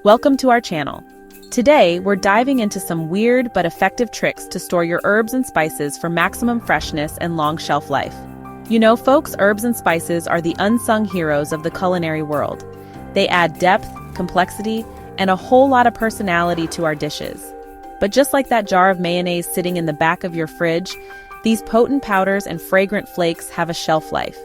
Welcome to our channel. Today, we're diving into some weird but effective tricks to store your herbs and spices for maximum freshness and long shelf life. You know, folks, herbs and spices are the unsung heroes of the culinary world. They add depth, complexity, and a whole lot of personality to our dishes. But just like that jar of mayonnaise sitting in the back of your fridge, these potent powders and fragrant flakes have a shelf life.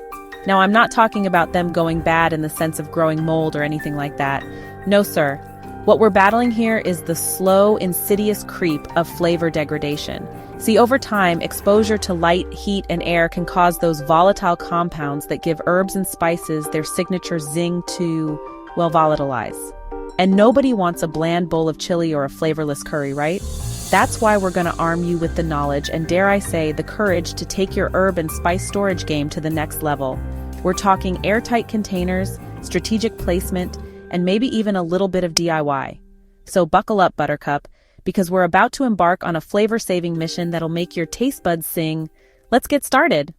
Now, I'm not talking about them going bad in the sense of growing mold or anything like that. No, sir. What we're battling here is the slow, insidious creep of flavor degradation. See, over time, exposure to light, heat, and air can cause those volatile compounds that give herbs and spices their signature zing to, well, volatilize. And nobody wants a bland bowl of chili or a flavorless curry, right? That's why we're going to arm you with the knowledge and, dare I say, the courage to take your herb and spice storage game to the next level. We're talking airtight containers, strategic placement, and maybe even a little bit of DIY. So buckle up, Buttercup, because we're about to embark on a flavor-saving mission that'll make your taste buds sing. Let's get started.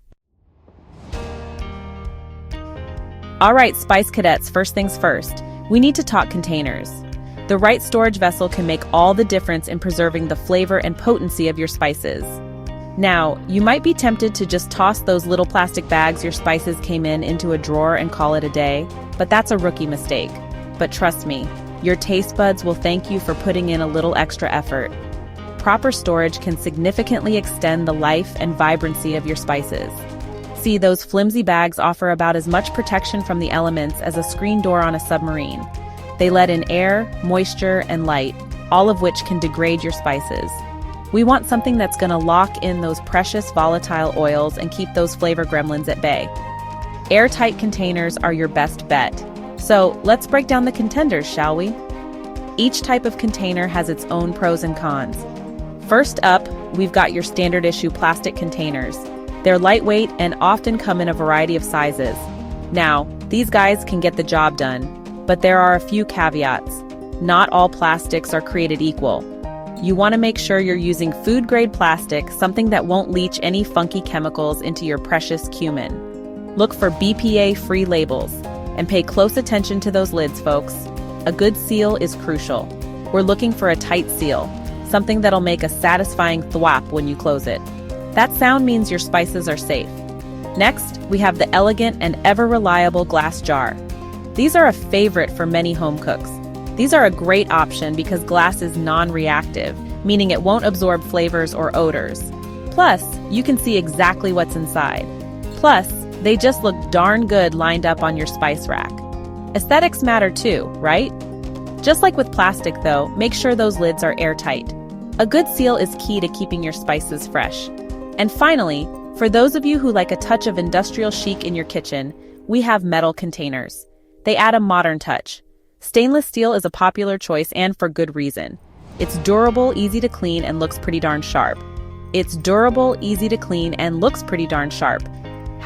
All right, Spice Cadets, first things first. We need to talk containers. The right storage vessel can make all the difference in preserving the flavor and potency of your spices. Now, you might be tempted to just toss those little plastic bags your spices came in into a drawer and call it a day, but that's a rookie mistake. But trust me, your taste buds will thank you for putting in a little extra effort. Proper storage can significantly extend the life and vibrancy of your spices. See, those flimsy bags offer about as much protection from the elements as a screen door on a submarine. They let in air, moisture, and light, all of which can degrade your spices. We want something that's going to lock in those precious volatile oils and keep those flavor gremlins at bay. Airtight containers are your best bet. So let's break down the contenders, shall we? Each type of container has its own pros and cons. First up, we've got your standard issue plastic containers. They're lightweight and often come in a variety of sizes. Now, these guys can get the job done, but there are a few caveats. Not all plastics are created equal. You want to make sure you're using food-grade plastic, something that won't leach any funky chemicals into your precious cumin. Look for BPA-free labels, and pay close attention to those lids, folks. A good seal is crucial. We're looking for a tight seal, something that'll make a satisfying thwap when you close it. That sound means your spices are safe. Next, we have the elegant and ever-reliable glass jar. These are a favorite for many home cooks. These are a great option because glass is non-reactive, meaning it won't absorb flavors or odors. Plus, you can see exactly what's inside. Plus, they just look darn good lined up on your spice rack. Aesthetics matter too, right? Just like with plastic though, make sure those lids are airtight. A good seal is key to keeping your spices fresh. And finally, for those of you who like a touch of industrial chic in your kitchen, we have metal containers. They add a modern touch. Stainless steel is a popular choice and for good reason. It's durable, easy to clean, and looks pretty darn sharp.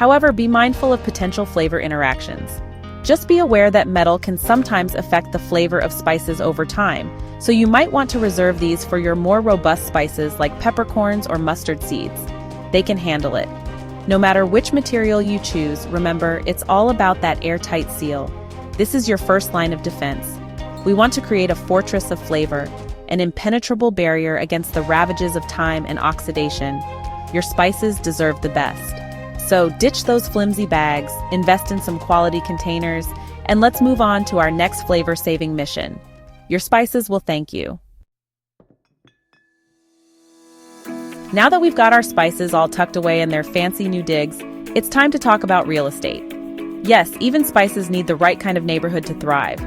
However, be mindful of potential flavor interactions. Just be aware that metal can sometimes affect the flavor of spices over time, so you might want to reserve these for your more robust spices like peppercorns or mustard seeds. They can handle it. No matter which material you choose, remember, it's all about that airtight seal. This is your first line of defense. We want to create a fortress of flavor, an impenetrable barrier against the ravages of time and oxidation. Your spices deserve the best. So ditch those flimsy bags, invest in some quality containers, and let's move on to our next flavor-saving mission. Your spices will thank you. Now that we've got our spices all tucked away in their fancy new digs, it's time to talk about real estate. Yes, even spices need the right kind of neighborhood to thrive.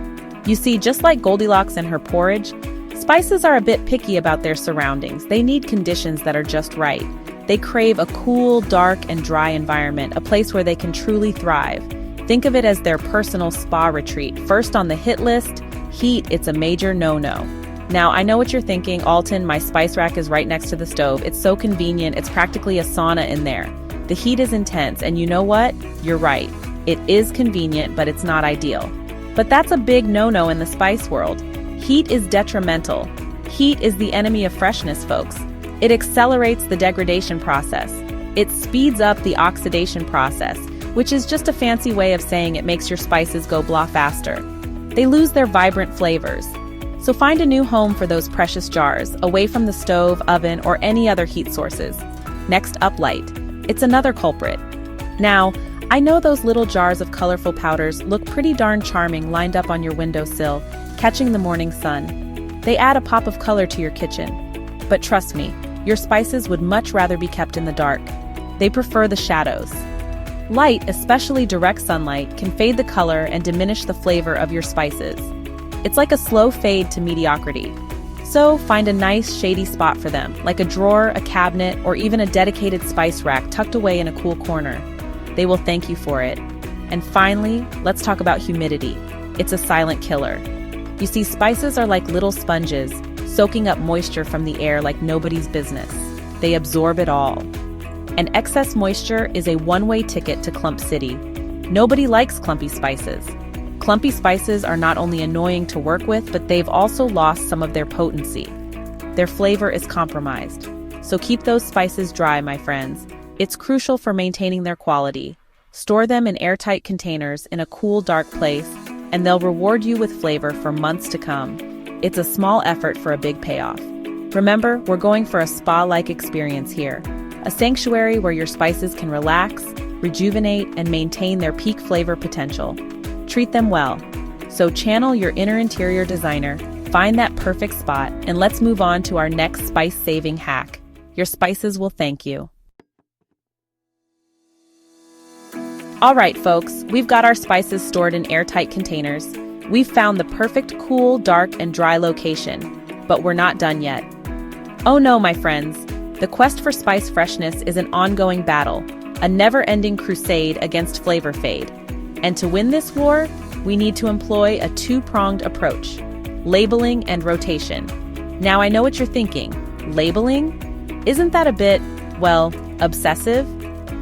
You see, just like Goldilocks and her porridge, spices are a bit picky about their surroundings. They need conditions that are just right. They crave a cool, dark, and dry environment, a place where they can truly thrive. Think of it as their personal spa retreat. First on the hit list, heat, it's a major no-no. Now, I know what you're thinking, Alton, my spice rack is right next to the stove. It's so convenient, it's practically a sauna in there. The heat is intense, and you know what? You're right. It is convenient, but it's not ideal. But that's a big no-no in the spice world. Heat is detrimental. Heat is the enemy of freshness, folks. It accelerates the degradation process. It speeds up the oxidation process, which is just a fancy way of saying it makes your spices go blah faster. They lose their vibrant flavors. So find a new home for those precious jars, away from the stove, oven, or any other heat sources. Next up, light. It's another culprit. Now, I know those little jars of colorful powders look pretty darn charming lined up on your windowsill, catching the morning sun. They add a pop of color to your kitchen. But trust me, your spices would much rather be kept in the dark. They prefer the shadows. Light, especially direct sunlight, can fade the color and diminish the flavor of your spices. It's like a slow fade to mediocrity. So find a nice, shady spot for them, like a drawer, a cabinet, or even a dedicated spice rack tucked away in a cool corner. They will thank you for it. And finally, let's talk about humidity. It's a silent killer. You see, spices are like little sponges, soaking up moisture from the air like nobody's business. They absorb it all. And excess moisture is a one-way ticket to Clump City. Nobody likes clumpy spices. Clumpy spices are not only annoying to work with, but they've also lost some of their potency. Their flavor is compromised. So keep those spices dry, my friends. It's crucial for maintaining their quality. Store them in airtight containers in a cool, dark place, and they'll reward you with flavor for months to come. It's a small effort for a big payoff. Remember, we're going for a spa-like experience here. A sanctuary where your spices can relax, rejuvenate, and maintain their peak flavor potential. Treat them well. So channel your inner interior designer, find that perfect spot, and let's move on to our next spice-saving hack. Your spices will thank you. All right, folks, we've got our spices stored in airtight containers. We've found the perfect cool, dark, and dry location. But we're not done yet. Oh no, my friends. The quest for spice freshness is an ongoing battle, a never-ending crusade against flavor fade. And to win this war, we need to employ a two-pronged approach: labeling and rotation. Now I know what you're thinking. Labeling? Isn't that a bit, well, obsessive?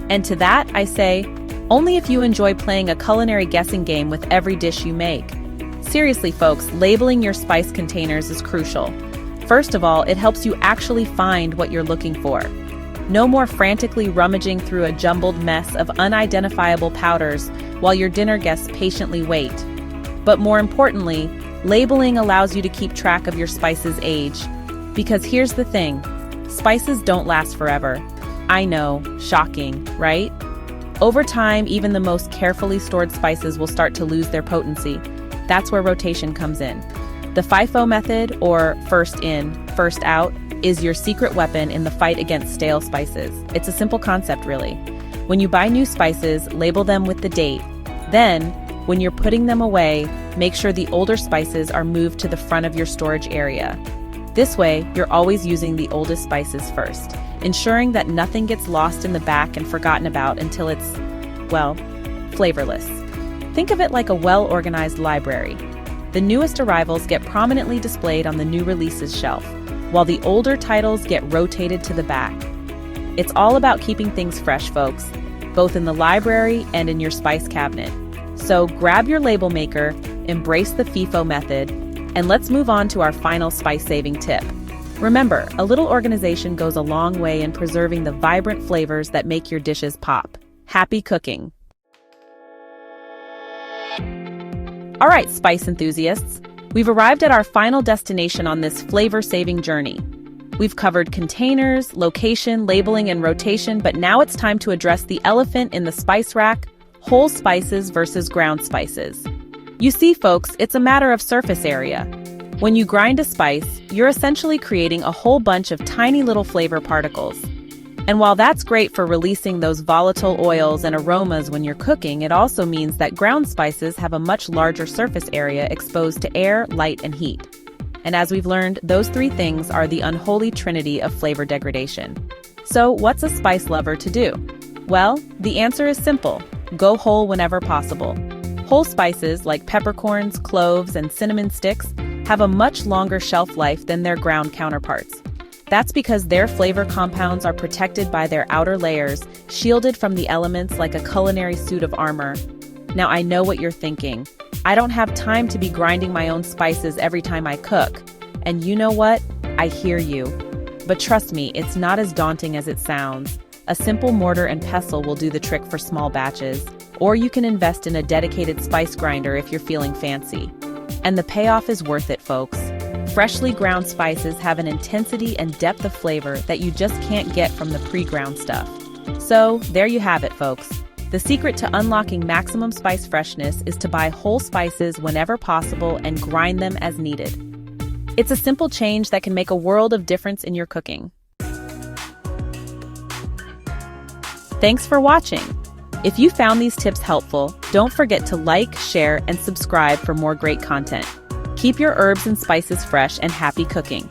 And to that, I say, only if you enjoy playing a culinary guessing game with every dish you make. Seriously, folks, labeling your spice containers is crucial. First of all, it helps you actually find what you're looking for. No more frantically rummaging through a jumbled mess of unidentifiable powders while your dinner guests patiently wait. But more importantly, labeling allows you to keep track of your spices' age. Because here's the thing, spices don't last forever. I know, shocking, right? Over time, even the most carefully stored spices will start to lose their potency. That's where rotation comes in. The FIFO method, or first in, first out, is your secret weapon in the fight against stale spices. It's a simple concept, really. When you buy new spices, label them with the date. Then, when you're putting them away, make sure the older spices are moved to the front of your storage area. This way, you're always using the oldest spices first, ensuring that nothing gets lost in the back and forgotten about until it's, well, flavorless. Think of it like a well-organized library. The newest arrivals get prominently displayed on the new releases shelf, while the older titles get rotated to the back. It's all about keeping things fresh, folks, both in the library and in your spice cabinet. So grab your label maker, embrace the FIFO method, and let's move on to our final spice-saving tip. Remember, a little organization goes a long way in preserving the vibrant flavors that make your dishes pop. Happy cooking! All right, spice enthusiasts, we've arrived at our final destination on this flavor-saving journey. We've covered containers, location, labeling, and rotation, but now it's time to address the elephant in the spice rack: whole spices versus ground spices. You see, folks, it's a matter of surface area. When you grind a spice, you're essentially creating a whole bunch of tiny little flavor particles. And while that's great for releasing those volatile oils and aromas when you're cooking, it also means that ground spices have a much larger surface area exposed to air, light, and heat. And as we've learned, those three things are the unholy trinity of flavor degradation. So what's a spice lover to do? Well, the answer is simple: go whole whenever possible. Whole spices like peppercorns, cloves, and cinnamon sticks have a much longer shelf life than their ground counterparts. That's because their flavor compounds are protected by their outer layers, shielded from the elements like a culinary suit of armor. Now I know what you're thinking. I don't have time to be grinding my own spices every time I cook. And you know what? I hear you. But trust me, it's not as daunting as it sounds. A simple mortar and pestle will do the trick for small batches. Or you can invest in a dedicated spice grinder if you're feeling fancy. And the payoff is worth it, folks. Freshly ground spices have an intensity and depth of flavor that you just can't get from the pre-ground stuff. So, there you have it, folks. The secret to unlocking maximum spice freshness is to buy whole spices whenever possible and grind them as needed. It's a simple change that can make a world of difference in your cooking. Thanks for watching. If you found these tips helpful, don't forget to like, share, and subscribe for more great content. Keep your herbs and spices fresh and happy cooking.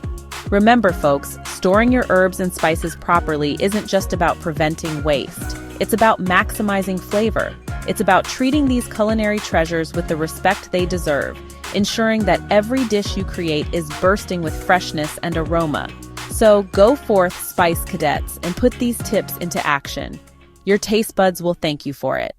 Remember, folks, storing your herbs and spices properly isn't just about preventing waste. It's about maximizing flavor. It's about treating these culinary treasures with the respect they deserve, ensuring that every dish you create is bursting with freshness and aroma. So go forth, spice cadets, and put these tips into action. Your taste buds will thank you for it.